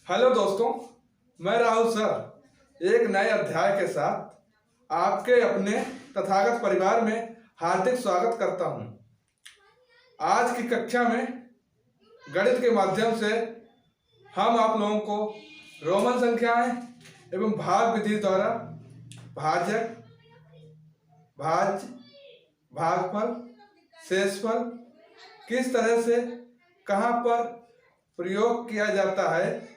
Hello दोस्तों, मैं Rahul sir एक नए अध्याय के साथ आपके अपने तथागत परिवार में हार्दिक स्वागत करता हूं। आज की कक्षा में गणित के माध्यम से हम आप लोगों को रोमन संख्याएं एवं भाग विधि द्वारा भाजक, भाज्य, भागफल, शेषफल किस तरह से कहां पर प्रयोग किया जाता है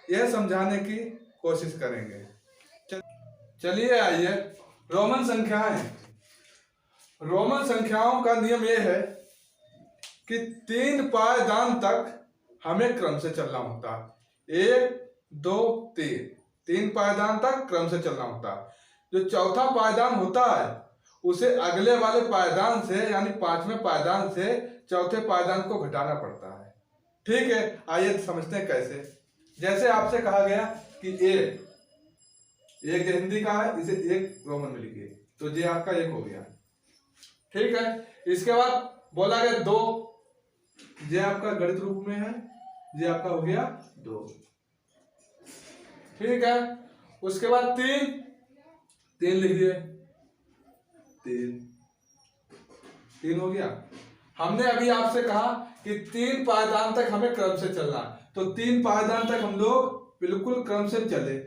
यह समझाने की कोशिश करेंगे। चलिए आइए, रोमन संख्याओं का नियम यह है कि 3 पायदान तक हमें क्रम से चलना होता है। 1, 2, 3 पायदान तक क्रम से चलना होता है। जो चौथा पायदान होता है उसे अगले वाले पायदान से यानी 5वें पायदान से चौथे पायदान को घटाना पड़ता है। ठीक है, आइए समझते हैं कैसे। जैसे आपसे कहा गया कि एक हिंदी का है, इसे एक रोमन में लिखिए, तो ये आपका 1 हो गया। ठीक है, इसके बाद बोला गया 2, ये आपका गणित रूप में है, ये आपका हो गया 2। ठीक है, उसके बाद 3 लिखिए, 3 हो गया। हमने अभी आपसे कहा कि 3 पायदान तक हमें क्रम से चलना है, तो 3 पायदान तक हम लोग बिल्कुल क्रम से चले।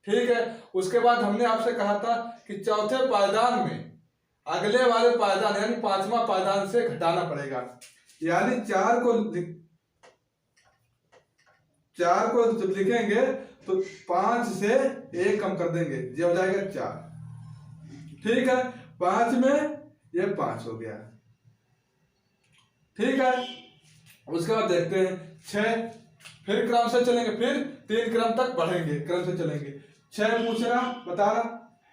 ठीक है, उसके बाद हमने आपसे कहा था कि चौथे पायदान में अगले वाले पायदान यानी 5वां पायदान से घटाना पड़ेगा, यानी 4 को जब लिखेंगे तो 5 से 1 कम कर देंगे, ये हो जाएगा 4। ठीक है, 5 में ये 5 हो गया। ठीक है, उसके बाद देखते हैं 6, फिर क्रम से चलेंगे, फिर 3 क्रम तक बढ़ेंगे, क्रम से चलेंगे। 6 पूछ रहा, बता रहा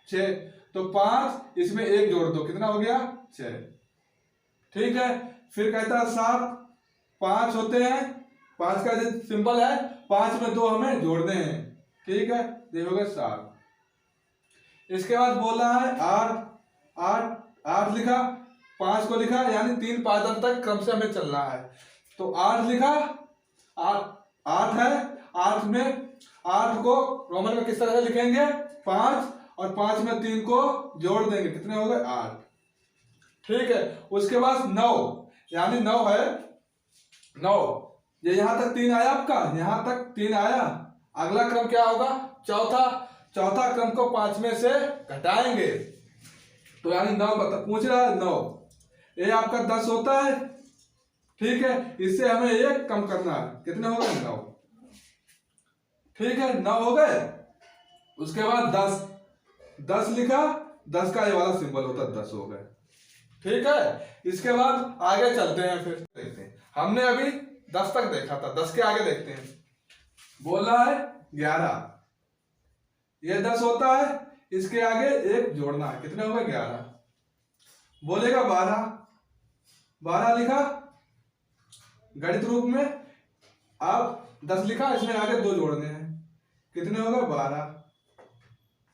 6, तो 5 इसमें 1 जोड़ दो, कितना हो गया 6। ठीक है, फिर कहता है 7, 5 होते हैं, 5 का जो सिंबल है 5 में 2 हमें जोड़ने हैं। ठीक है, देखोगे 7। इसके बाद बोला है 8 लिखा, 5 को लिखा, यानी 3 पायदान तक क्रम से हमें चलना है, तो 8 लिखा, 8 है, 8 में 8 को रोमन में किस तरह से लिखेंगे 5 और 5 में 3 को जोड़ देंगे, कितने हो गए 8। ठीक है, उसके बाद 9, यानी 9 है, 9 ये यहां तक 3 आया, आपका यहां तक 3 आया। अगला क्रम क्या होगा, चौथा क्रम को 5 में से घटाएंगे, तो यानी 9 पूछ रहा है 9, ये आपका 10 होता है। ठीक है, इससे हमें 1 कम करना है, कितने हो गए 9। ठीक है, 9 हो गए। उसके बाद 10 लिखा, 10 का ये वाला सिंबल होता है, 10 हो गए। ठीक है, इसके बाद आगे चलते हैं, फिर देखते हैं। हमने अभी 10 तक देखा था, 10 के आगे देखते हैं। बोला है 11, ये 10 होता है, इसके आगे 1 जोड़ना है, कितने हो गए 11। बोलेगा 12 लिखा गणित रूप में, अब 10 लिखा, इसमें आगे 2 जोड़ने हैं, कितने हो गए 12।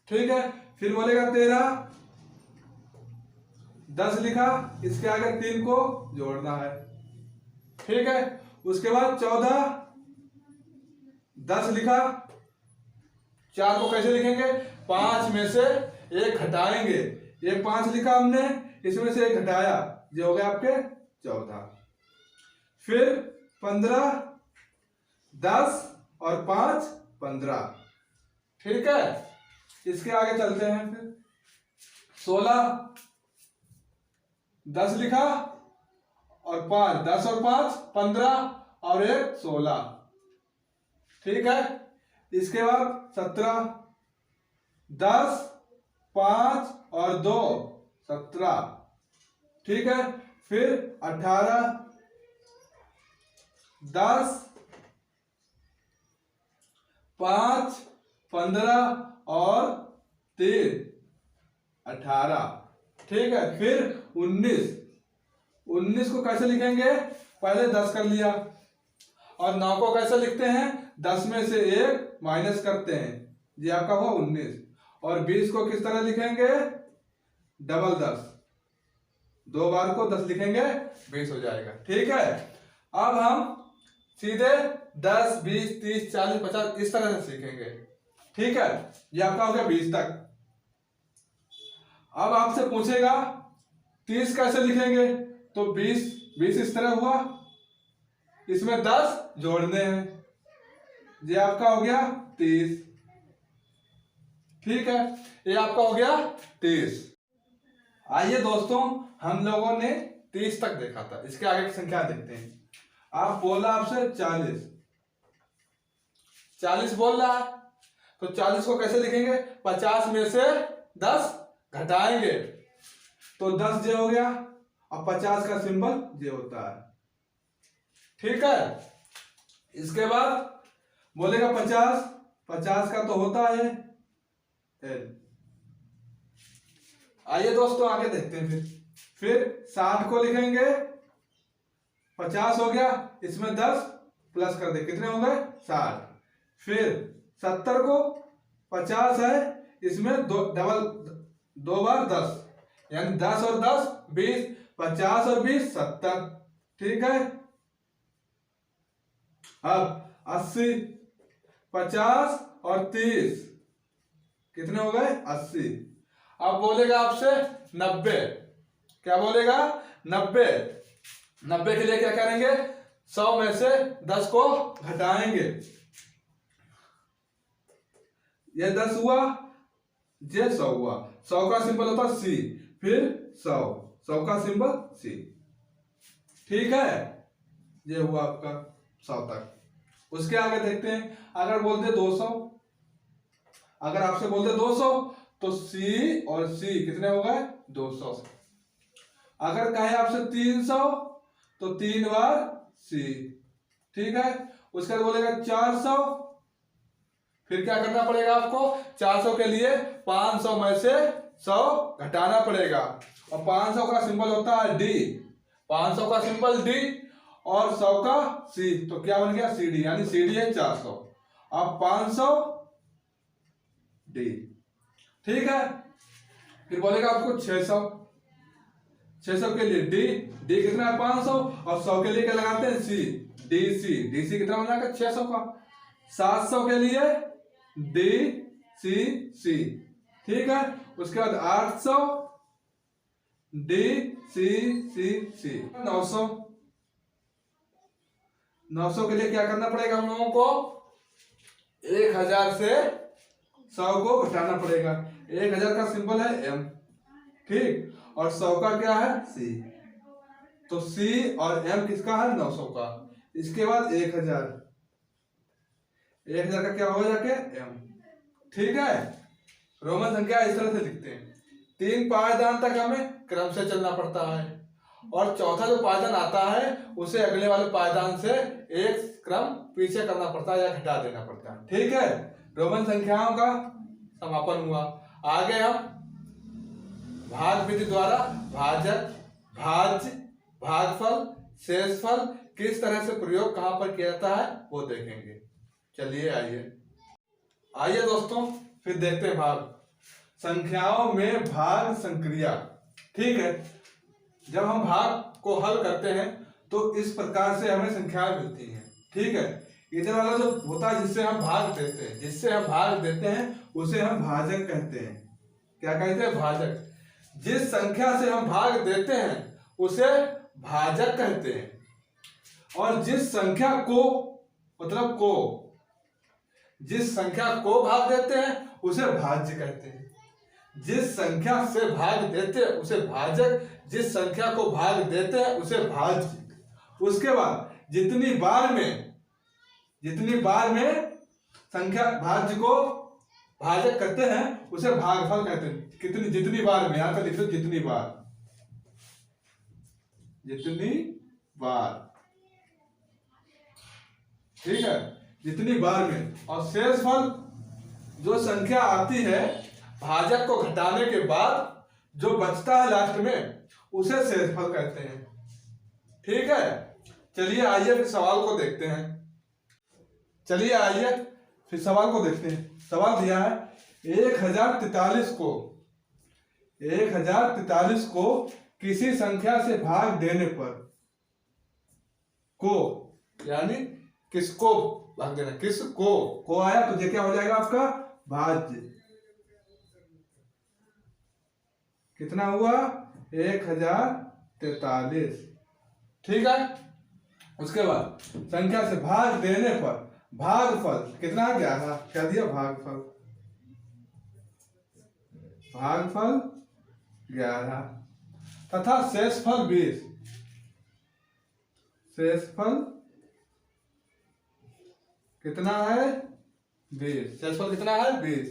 ठीक है, फिर बोलेगा 13, 10 लिखा, इसके आगे 3 को जोड़ना है। ठीक है, उसके बाद 14, 10 लिखा, 4 को कैसे लिखेंगे, 5 में से 1 घटाएंगे, ये 5 लिखा हमने, इसमें से 1 घटाया, ये हो गया आपके 14। फिर 15, 10 और 5 15। ठीक है, इसके आगे चलते हैं, फिर 16, 10 लिखा और 5, 10 और 5 15 और 1 16। ठीक है, इसके बाद 17, 10, 5 और 2 17। ठीक है, फिर 18, 10, 5 15 और 3 18। ठीक है, फिर 19 को कैसे लिखेंगे, पहले 10 कर लिया, और 9 को कैसे लिखते हैं, 10 में से 1 माइनस करते हैं, ये आपका हुआ 19। और 20 को किस तरह लिखेंगे, डबल 10, 2 बार को 10 लिखेंगे, 20 हो जाएगा। ठीक है, अब हम सीधे 10, 20, 30, 40, 50 इस तरह से सीखेंगे। ठीक है, ये आपका हो गया 20 तक। अब आपसे पूछेगा 30 कैसे लिखेंगे, तो 20 इस तरह हुआ, इसमें 10 जोड़ने हैं, ये आपका हो गया 30। ठीक है, ये आपका हो गया 30। आइए दोस्तों, हम लोगों ने 30 तक देखा था, इसके आगे की संख्या देखते हैं। आप बोला आपसे 40 बोल रहा है, तो 40 को कैसे लिखेंगे, 50 में से 10 घटाएंगे तो 10 जे हो गया, अब 50 का सिंबल जे होता है। ठीक है, इसके बाद बोलेगा 50 का तो होता है एल। आइए दोस्तों आगे देखते हैं। फिर 60 को लिखेंगे, 50 हो गया, इसमें 10 प्लस कर दे, कितने हो गए 60। फिर 70 को 50 है, इसमें दो बार 10, यानी 10 और 10 20, 50 और 20 70। ठीक है, अब 80, 50 और 30 कितने हो गए 80। अब बोलेगा आपसे 90, क्या बोलेगा 90 के लिए क्या करेंगे, 100 में से 10 को घटाएंगे, ये 10 हुआ, ये 100 हुआ, 100 का सिंबल होता सी, फिर 100 का सिंबल सी। ठीक है, ये हुआ आपका 100 तक। उसके आगे देखते हैं, अगर बोलते 200, अगर आपसे बोलते 200 तो सी और सी कितने हो गए 200। अगर कहे आपसे 300 तो 3 बार सी। ठीक है, उसके बाद बोलेगा 400, फिर क्या करना पड़ेगा आपको, 400 के लिए 500 में से 100 घटाना पड़ेगा, और 500 का सिंबल होता है डी, 500 का सिंबल डी और 100 का सी, तो क्या बन गया सी डी, यानी सी डी है 400। अब 500 डी। ठीक है, फिर बोलेगा आपको 600 के लिए डी कितना है 500, और 100 के लिए क्या लगाते हैं सी, डी सी कितना बना 600 का। 700 के लिए डी सी। ठीक है, उसके बाद 800 डी सी। 900 के लिए क्या करना पड़ेगा हम लोगों को, 1000 से 100 को घटाना पड़ेगा, 1000 का सिंबल है एम। ठीक, और 100 का क्या है सी, तो सी और एम किसका है 900 का। इसके बाद 1000 का क्या होगा जाके एम। ठीक है, रोमन संख्या इस तरह से लिखते हैं। 3 पायदान तक हमें क्रम से चलना पड़ता है, और चौथा जो पायदान आता है उसे अगले वाले पायदान से एक क्रम पीछे करना पड़ता है या घटा देना पड़ता है। ठीक है, रोमन संख्याओं का समापन हुआ। आगे हम भाग विधि द्वारा भाजक, भाज्य, भागफल, शेषफल किस तरह से प्रयोग कहां पर किया जाता है वो देखेंगे। चलिए आइए दोस्तों, फिर देखते हैं भाग। संख्याओं में भाग संक्रिया। ठीक है, जब हम भाग को हल करते हैं तो इस प्रकार से हमें संख्याएं मिलती हैं। ठीक है, इधर वाला जो होता है जिससे हम भाग देते हैं उसे हम भाजक कहते हैं। क्या कहते हैं, भाजक। जिस संख्या से हम भाग देते हैं उसे भाजक कहते हैं, और जिस संख्या को भाग देते हैं उसे भाज्य कहते हैं। जिस संख्या से भाग देते हैं उसे भाजक, जिस संख्या को भाग देते हैं उसे भाज्य। उसके बाद जितनी बार में संख्या भाज्य को भाजक करते हैं उसे भागफल कहते हैं। जितनी बार में, यहां पर लिख दो जितनी बार। ठीक है, जितनी बार में। और शेषफल जो संख्या आती है भाजक को घटाने के बाद जो बचता है लास्ट में उसे शेषफल कहते हैं। ठीक है, चलिए आइए फिर सवाल को देखते हैं। सवाल दिया है 1043 को किसी संख्या से भाग देने पर यानी किसको भाग देना, किसको को आया तो ये क्या हो जाएगा आपका भाज्य। कितना हुआ 1043। ठीक है। उसके बाद संख्या से भाग देने पर भागफल कितना 11, क्या दिया भागफल, भागफल 11 तथा शेषफल 20। शेषफल कितना है 20, शेषफल कितना है 20।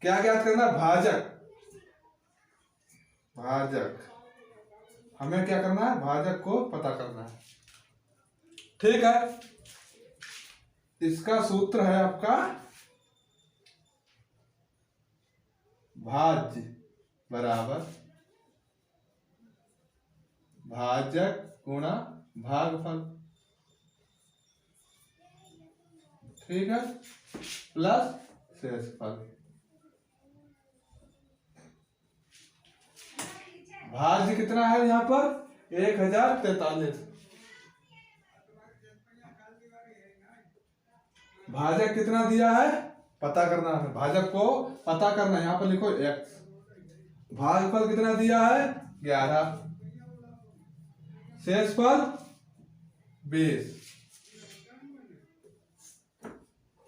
क्या ज्ञात करना, भाजक, भाजक हमें क्या करना है, भाजक को पता करना है। ठीक है। इसका सूत्र है आपका भाज्य बराबर भाजक गुणा भागफल। ठीक है, प्लस शेषफल। भाज्य कितना है यहाँ पर 1043। भाजक कितना दिया है पता करना है, भाजक को पता करना है। यहाँ पर लिखो x। भागफल कितना दिया है 11, शेषफल 20।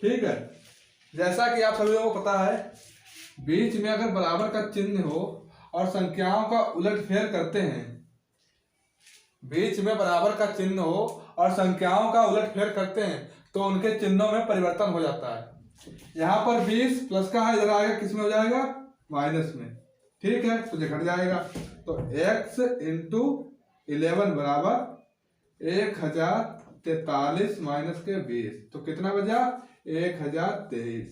ठीक है। जैसा कि आप सभी लोगों को पता है, बीच में अगर बराबर का चिन्ह हो और संख्याओं का उलटफेर करते हैं, बीच में बराबर का चिन्ह हो और संख्याओं का उलटफेर करते हैं तो उनके चिन्हों में परिवर्तन हो जाता है। यहाँ पर 20 प्लस का है, इधर आएगा किस में हो जाएगा माइनस में। ठीक है, तो ये घट जाएगा। तो x इंटू 11 बराबर 1043 माइनस के 20, तो कितना बचा 1023।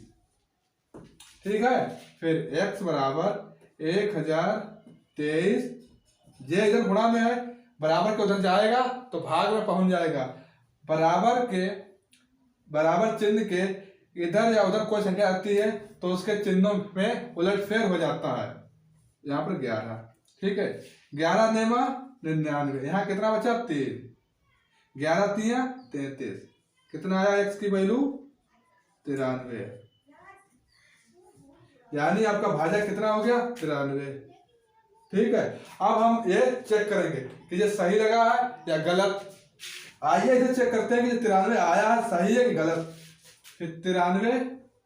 ठीक है। फिर x बराबर 1023, ये इधर गुणा में है, बराबर के उधर जाएगा तो भाग में पहुंच जाएगा। बराबर चिन्ह के इधर या उधर कोई संख्या आती है तो उसके चिन्हों में उलटफेर हो जाता है। यहाँ पर 11। ठीक है, 11 नेमा 99, यहाँ कितना बचा 3, 11 3 33, कितना आया x की वैल्यू 93। यानी आपका भाजक कितना हो गया 93। ठीक है। अब हम ये चेक करेंगे कि ये सही लगा है या गलत। आइए इसे चेक करते हैं कि 93 आया है सही है कि गलत। फिर 93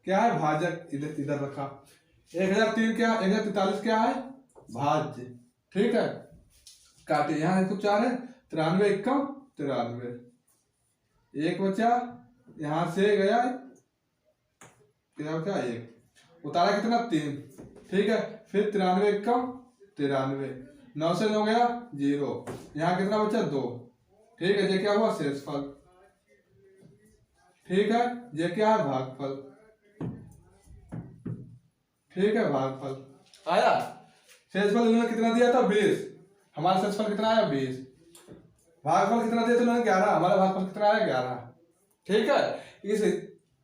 क्या है भाजक, इधर इधर रखा। 1003 क्या 1043 क्या है भाज्य। ठीक है, काटे, यहाँ देखो 4 है, 93 एकम 93, एक बचा, यहां से गया क्या बचा 1, उतारा कितना 3। ठीक है, फिर 93 एकम 93, 9 से 9 गया 0, यहाँ कितना बचा 2। ठीक है, ये क्या हुआ शेषफल। ठीक है, ये क्या है भागफल। ठीक है, भागफल आया। शेषफल उन्होंने कितना दिया था 20, हमारा शेषफल कितना आया 20। भागफल कितना दिया था उन्होंने 11, हमारा भागफल कितना आया 11। ठीक है,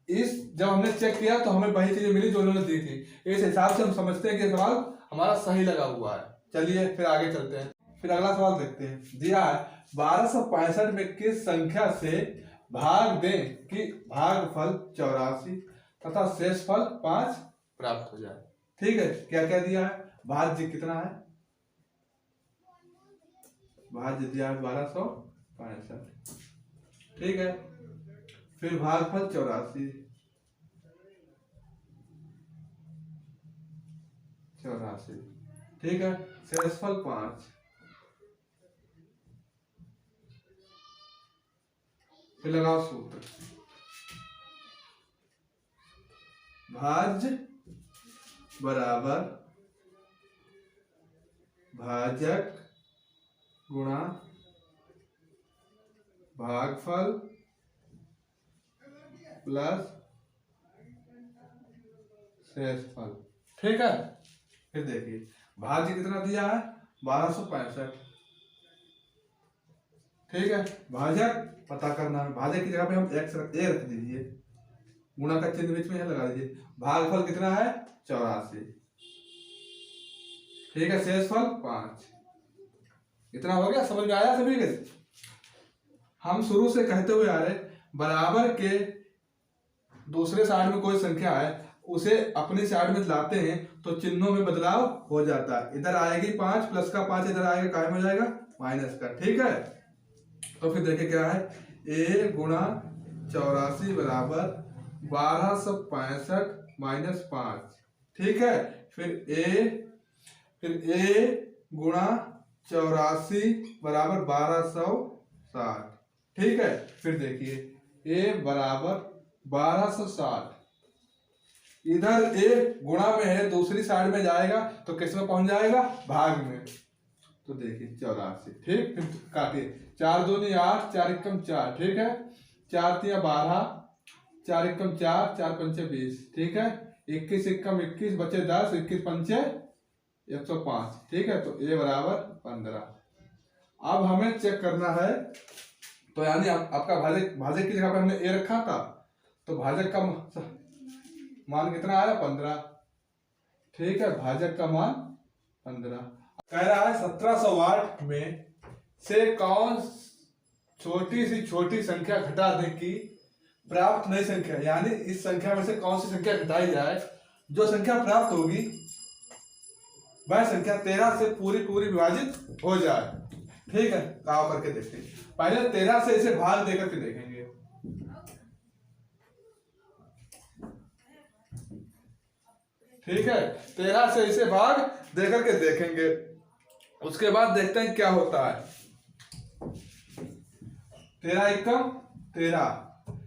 इस जब हमने चेक किया तो हमें वही चीजें मिली जो उन्होंने दी थी। इस हिसाब से हम समझते हैं कि सवाल हमारा सही लगा हुआ है। चलिए फिर आगे चलते हैं। फिर अगला सवाल देखते हैं। दिया है 1265 में किस संख्या से भाग दें कि भागफल 84 तथा शेषफल 5 प्राप्त हो जाए। ठीक है, क्या क्या दिया है, भाज्य कितना है, भाज्य दिया है 1265। ठीक है, फिर भागफल 84। ठीक है, शेषफल 5। फिर लगाओ सूत्र, भाज्य बराबर भाजक गुणा भागफल प्लस शेषफल। ठीक है, फिर देखिए भाज्य कितना दिया है 1265। ठीक है, भाजक पता करना है, भाजक की जगह पे हम x रख दीजिए, गुणा का चिन्ह बीच में है लगा दीजिए। भागफल कितना है 84। ठीक है, शेषफल 5। इतना हो गया, समझ में आया सभी के। हम शुरू से कहते हुए आ रहे बराबर के दूसरे साइड में कोई संख्या है उसे अपनी साइड में लाते हैं तो चिन्हों में बदलाव हो जाता है। इधर आएगी 5 प्लस का 5 इधर आएगा कायम हो जाएगा माइनस का। ठीक है, तो फिर देखिए क्या है, a गुणा 84 बराबर 1265 माइनस 5। ठीक है, फिर a गुणा 84 बराबर 1260। ठीक है, फिर देखिए a बराबर 1260, इधर a गुणा में है दूसरी साइड में जाएगा तो किस में पहुंच जाएगा, भाग में। तो देखिए 84। ठीक, फिर काटिए, 4 दूनी 8, 4 एकम 4। ठीक है, 4 तिया 12, 4 एकम 4, 4 पंचे 20। ठीक है, 21 एकम 21 बचे 10, 21 पंचे 105। ठीक है, तो a बराबर 15। अब हमें चेक करना है, तो यानी आपका भाजक की जगह पे हमने a रखा था तो भाजक का मान कितना आया, 15। ठीक है, भाजक का मान 15। कह रहा है 1708 में से कौन छोटी सी छोटी संख्या घटा दे कि प्राप्त नई संख्या, यानी इस संख्या में से कौन सी संख्या घटाई जाए, जो संख्या प्राप्त होगी वह संख्या 13 से पूरी विभाजित हो जाए। ठीक है, काम करके देखते हैं। पहले 13 से इसे भाग देकर के देखेंगे। ठीक है, 13 से इसे भाग देकर के देखेंगे, उसके बाद देखते हैं क्या होता है। 13 एकम 13,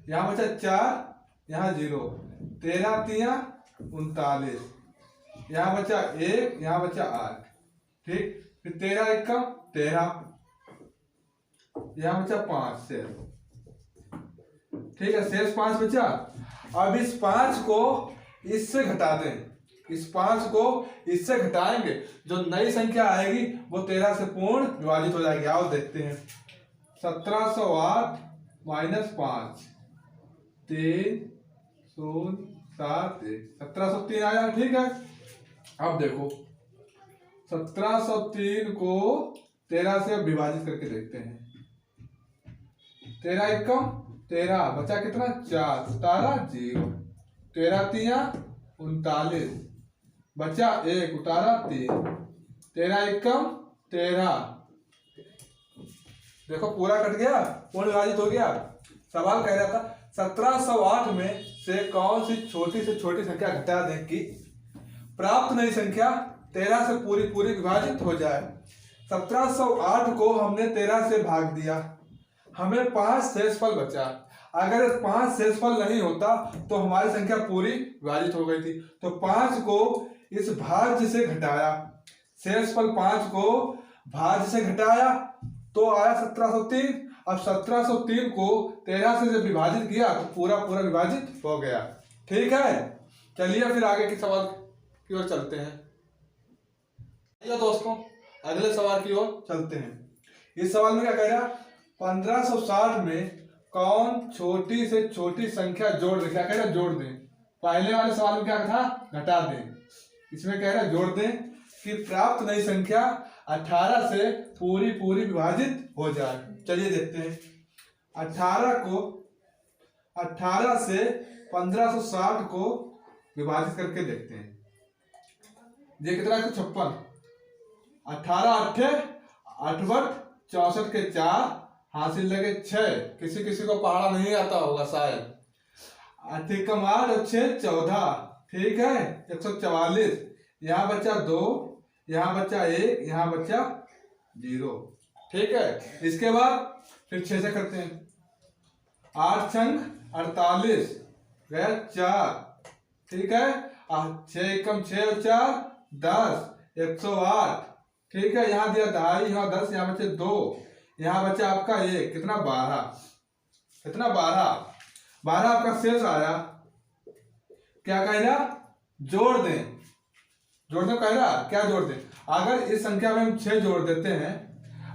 यहाँ बचा 4, यहाँ 0, 13 तिया 39, यहाँ बचा 1, यहाँ बचा 8। ठीक, फिर 13 एकम 13, यहाँ बचा 5 शेष। ठीक है, शेष 5 बचा। अब इस 5 को इससे घटा दें, इस 5 को इससे घटाएंगे, जो नई संख्या आएगी वो 13 से पूर्ण विभाजित हो जाएगी। आओ देखते हैं, 1708 माइनस 5, 3 0 7 1, 1703 आया। ठीक है, अब देखो 1703 को 13 से विभाजित करके देखते हैं। 13 एकम 13 बचा कितना, 4, 17 0, 13 तिया 39 बचा 1, उतारा 3, 13 एकम 13। देखो पूरा कट गया, पूर्ण विभाजित हो गया। सवाल कह रहा था 1708 में से कौन सी छोटी से छोटी संख्या घटा दें कि प्राप्त नई संख्या 13 से पूरी विभाजित हो जाए। 1708 को हमने 13 से भाग दिया, हमें 5 शेषफल बचा। अगर 5 शेषफल नहीं होता तो हमारी संख्या पूरी विभाजित हो गई थी। तो 5 को इस भाज्य से घटाया, शेषफल 5 को भाज्य से घटाया तो आया 1703। अब 1703 को 13 से जब विभाजित किया तो पूरा विभाजित हो गया। ठीक है, चलिए फिर आगे के सवाल की ओर चलते हैं। दोस्तों अगले सवाल की ओर चलते हैं। इस सवाल में क्या कह रहा, 1560 में कौन छोटी से छोटी संख्या जोड़ दे। क्या कह रहा, जोड़ दें। पहले वाले सवाल में क्या था, घटा दें। इसमें कह रहा है जोड़ दें कि प्राप्त नई संख्या 18 से पूरी विभाजित हो जाए। चलिए देखते हैं, 18 से 1560 को विभाजित करके देखते हैं। ये कितना है, 56। 18 8 64 के 4 हासिल लगे 6। किसी को पहाड़ा नहीं आता होगा शायद। 8 कम 8 और 6 14। ठीक है, 144। यहाँ बचा 2, यहाँ बचा 1, यहाँ बचा 0। ठीक है, इसके बाद फिर 6 से करते हैं। 8 छंग 48 गया 4। ठीक है, 6 कम 6 और 4 10, 108। ठीक है, यहाँ दिया 2.5, यहाँ 10, यहाँ बचे 2, यहाँ बचा आपका 1, कितना 12। कितना 12 आपका शेष आया। क्या कह रहा, जोड़ दें। जोड़ने कह रहा, क्या जोड़ दें। अगर इस संख्या में हम 6 जोड़ देते हैं,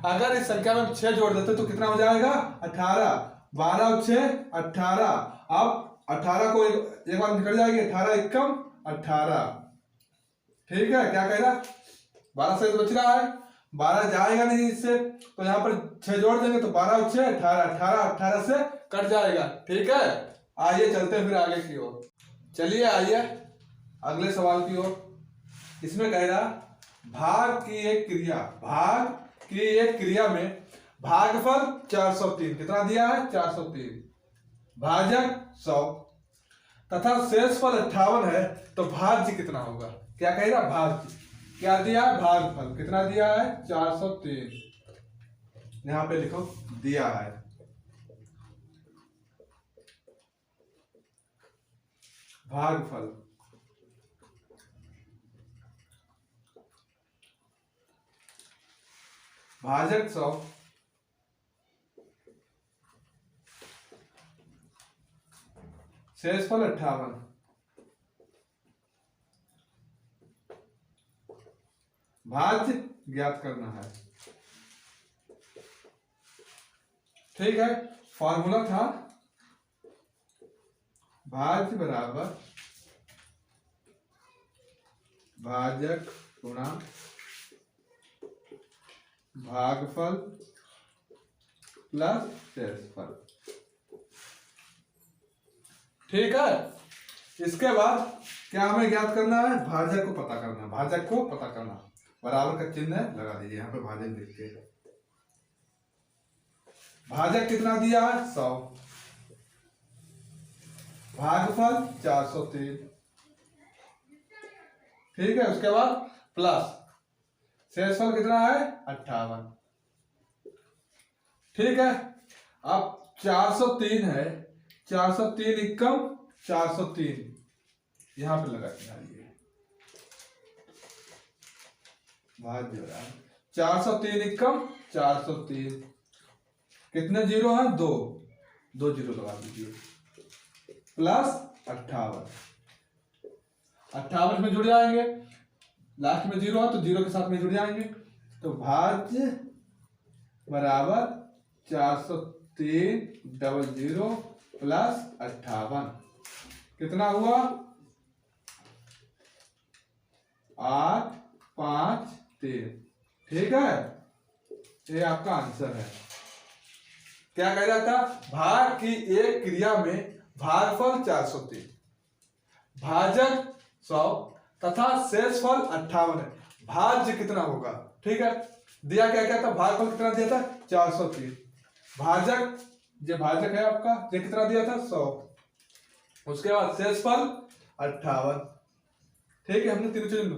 अगर इस संख्या में हम 6 जोड़ देते तो कितना हो जाएगा, 18। 12 और 6 18। अब 18 को एक बार निकल जाएगी, 18 एकम 18। ठीक है, क्या कह रहा, 12 शेष बच रहा है। 12 जाएगा नहीं इससे, तो यहाँ पर 6 जोड़ देंगे तो 12 और 6 18, 18 18 से कट जाएगा। ठीक है, आइए चलते हैं फिर आगे की ओर। चलिए आइए अगले सवाल की ओर। इसमें कह रहा भाग की एक क्रिया में भागफल 403 कितना दिया है 403, भाजक 100 तथा शेषफल 58 है, तो भाज्य कितना होगा। क्या कह रहा भाज्य, क्या दिया है भागफल कितना दिया है 403, यहां पे लिखो दिया है। भागफल भाजक 100 शेषफल 58, भाज्य ज्ञात करना है। ठीक है, फॉर्मूला था भाज्य बराबर भाजक गुणा भागफल प्लस शेषफल। ठीक है, इसके बाद क्या हमें ज्ञात करना है, भाजक को पता करना, भाजक को पता करना। बराबर का चिन्ह लगा दीजिए यहाँ पे, भाजक लिख के। भाजक कितना दिया है 100, भागफल 403। ठीक है, उसके बाद प्लस शेषफल कितना है 58। ठीक है, अब 403 है, 403 एकम 403 यहां पे लगा दिए, भाज्य बराबर 403 एकम 403, कितने जीरो है 2 जीरो लगा दीजिए, प्लस 58 58 में जुड़ जाएंगे, लास्ट में जीरो है तो जीरो के साथ में जुड़ जाएंगे, तो भाज्य बराबर 403 डबल जीरो प्लस 58 कितना हुआ 8 5 3। ठीक है, ये आपका आंसर है। क्या कह रहा था, भाग की एक क्रिया में भागफल 403, भाजक 100 तथा शेषफल 58 है, भाज्य कितना होगा। ठीक है, दिया क्या क्या था, भागफल कितना दिया था 403, भाजक जो भाजक है आपका ये कितना दिया था 100, उसके बाद शेषफल 58। ठीक है, हमने तीनों चीज,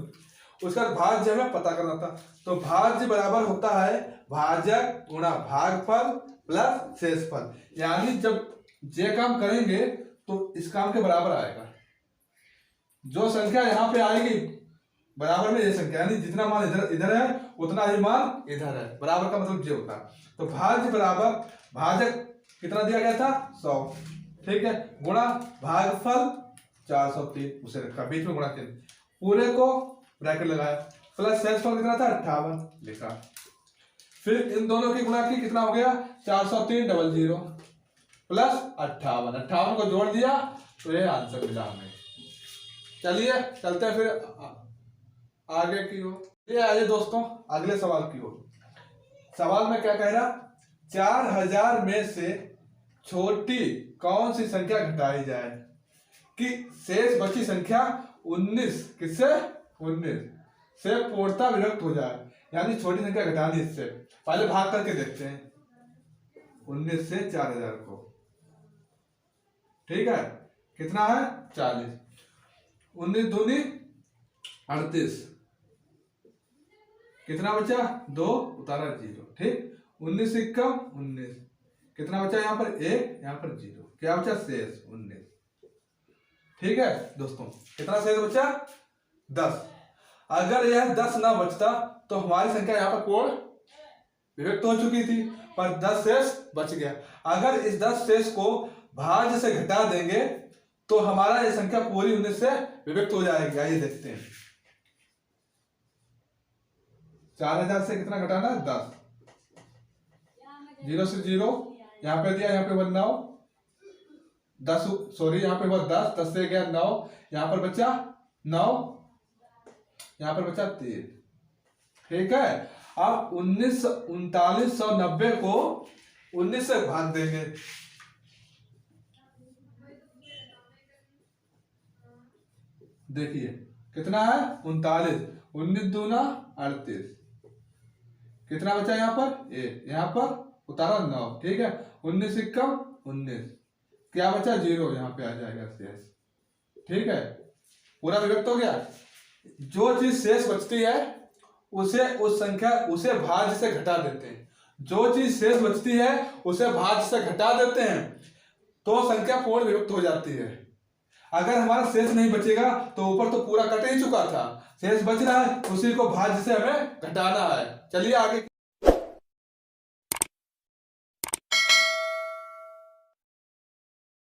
उसका भाज्य हमें पता करना था, तो भाज्य बराबर होता है भाजक गुणा भागफल प्लस शेषफल, यानी जब ये काम करेंगे तो इस काम के बराबर आएगा। जो संख्या यहाँ पे आएगी बराबर में ये संख्या, यानी जितना मान इधर है उतना ही मान इधर है, बराबर का मतलब ये होता है। तो भाज्य बराबर भाजक कितना दिया गया था 100, ठीक है, गुणा भागफल 403 उसे रखा बीच में गुणा चिन्ह, पूरे को ब्रैकेट लगाया, प्लस शेषफल कितना था 58 लिखा, फिर इन दोनों की गुणा की कितना हो गया 403 डबल जीरो प्लस 58 को जोड़ दिया तो ये आंसर मिला हमें। चलिए चलते हैं फिर आगे की ओर। ये आइए दोस्तों अगले सवाल की ओर। सवाल में क्या कह रहा, 4000 में से छोटी कौन सी संख्या घटाई जाए कि शेष बची संख्या 19 किससे 19 से पूर्णतः विभक्त हो जाए, यानी छोटी संख्या घटानी इससे। पहले भाग करके देखते हैं 19 से 4000 को। ठीक है, कितना है 40, 19 दूनी 38, कितना बचा 2 उतारा 0। ठीक, 19 एकम 19, कितना बचा यहाँ पर 1 यहाँ पर 0, क्या बचा शेष 19। ठीक है दोस्तों, कितना शेष बचा 10। अगर यह 10 ना बचता तो हमारी संख्या यहाँ पर कोण विभक्त हो चुकी थी, पर 10 शेष बच गया। अगर इस 10 शेष को भाज्य से घटा देंगे तो हमारा ये संख्या पूरी 19 से विभक्त हो जाएगी। आइए देखते हैं, 4000 से कितना घटाना है 10, 0 से 0 यहाँ पे दिया, यहाँ पे 1 9 10 सॉरी यहाँ पे 10 10 से गया 9, यहाँ पर बचा 9, यहाँ पर बचा 3। ठीक है, अब 3990 को 19 से भाग देंगे। देखिए कितना है 39, 19 दूना 38, कितना बचा यहाँ पर यहाँ पर उतारा 9, ठीक है। 19 इक्का 19, क्या बचा 0, यहाँ पे आ जाएगा शेष, ठीक है। पूरा विभक्त हो गया। जो चीज शेष बचती है उसे उस संख्या उसे भाज्य से घटा देते हैं। जो चीज शेष बचती है उसे भाज्य से घटा देते हैं तो संख्या पूर्ण विभक्त हो जाती है। अगर हमारा शेष नहीं बचेगा तो ऊपर तो पूरा कट ही चुका था, शेष बच रहा है, उसी को भाज्य से हमें घटाना है। चलिए आगे।